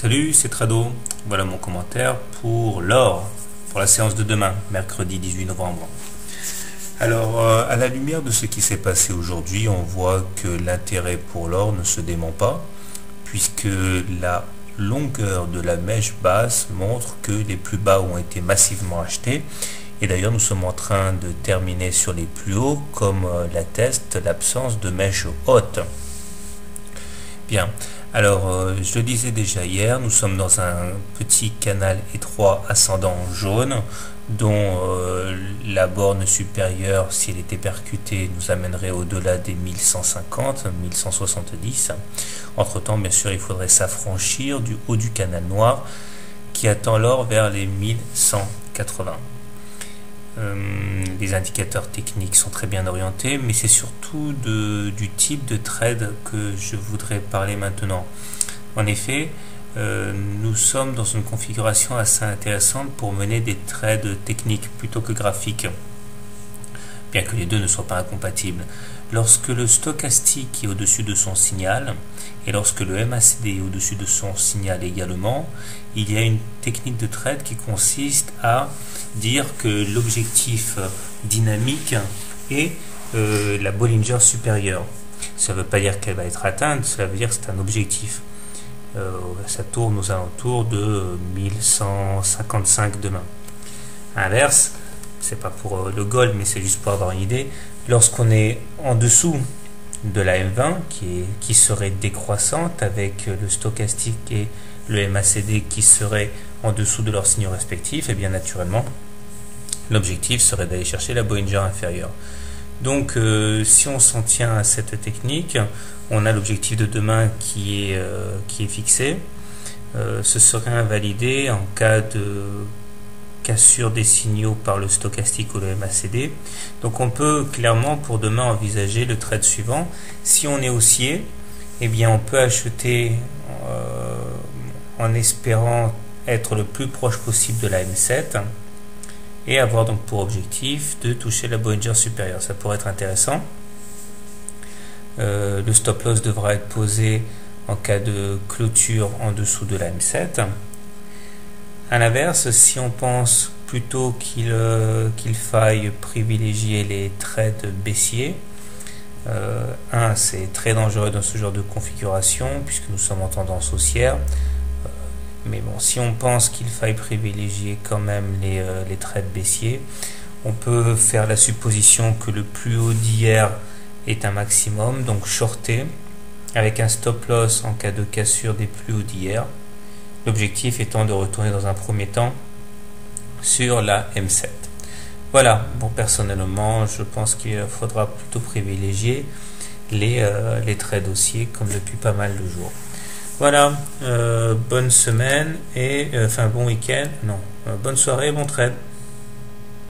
Salut, c'est Trado. Voilà mon commentaire pour l'or, pour la séance de demain, mercredi 18 novembre. Alors, à la lumière de ce qui s'est passé aujourd'hui, on voit que l'intérêt pour l'or ne se dément pas, puisque la longueur de la mèche basse montre que les plus bas ont été massivement achetés. Et d'ailleurs, nous sommes en train de terminer sur les plus hauts, comme l'atteste l'absence de mèche haute. Bien. Alors, je le disais déjà hier, nous sommes dans un petit canal étroit ascendant jaune dont la borne supérieure, si elle était percutée, nous amènerait au-delà des 1150, 1170. Entre-temps, bien sûr, il faudrait s'affranchir du haut du canal noir qui attend l'or vers les 1180. Les indicateurs techniques sont très bien orientés, mais c'est surtout du type de trade que je voudrais parler maintenant. En effet, nous sommes dans une configuration assez intéressante pour mener des trades techniques plutôt que graphiques, bien que les deux ne soient pas incompatibles. Lorsque le stochastique est au-dessus de son signal, et lorsque le MACD est au-dessus de son signal également, il y a une technique de trade qui consiste à dire que l'objectif dynamique est la Bollinger supérieure. Ça ne veut pas dire qu'elle va être atteinte, ça veut dire que c'est un objectif. Ça tourne aux alentours de 1155 demain. À l'inverse, c'est pas pour le gold, mais c'est juste pour avoir une idée. Lorsqu'on est en dessous de la M20 qui serait décroissante avec le stochastique et le MACD qui seraient en dessous de leurs signaux respectifs, et bien naturellement l'objectif serait d'aller chercher la Bollinger inférieure. Donc si on s'en tient à cette technique, on a l'objectif de demain qui est fixé. Ce serait invalidé en cas de cassure des signaux par le stochastique ou le MACD. Donc on peut clairement pour demain envisager le trade suivant. Si on est haussier, eh bien on peut acheter en espérant être le plus proche possible de la M7 et avoir donc pour objectif de toucher la Bollinger supérieure. Ça pourrait être intéressant. Le stop loss devra être posé en cas de clôture en dessous de la M7. A l'inverse, si on pense plutôt qu'il faille privilégier les trades baissiers, c'est très dangereux dans ce genre de configuration puisque nous sommes en tendance haussière. Mais bon, si on pense qu'il faille privilégier quand même les trades baissiers, on peut faire la supposition que le plus haut d'hier est un maximum, donc shorter avec un stop loss en cas de cassure des plus hauts d'hier. L'objectif étant de retourner dans un premier temps sur la M7. Voilà, bon personnellement je pense qu'il faudra plutôt privilégier les trades haussiers comme depuis pas mal de jours. Voilà, bonne semaine et bon week-end, bonne soirée, bon trade.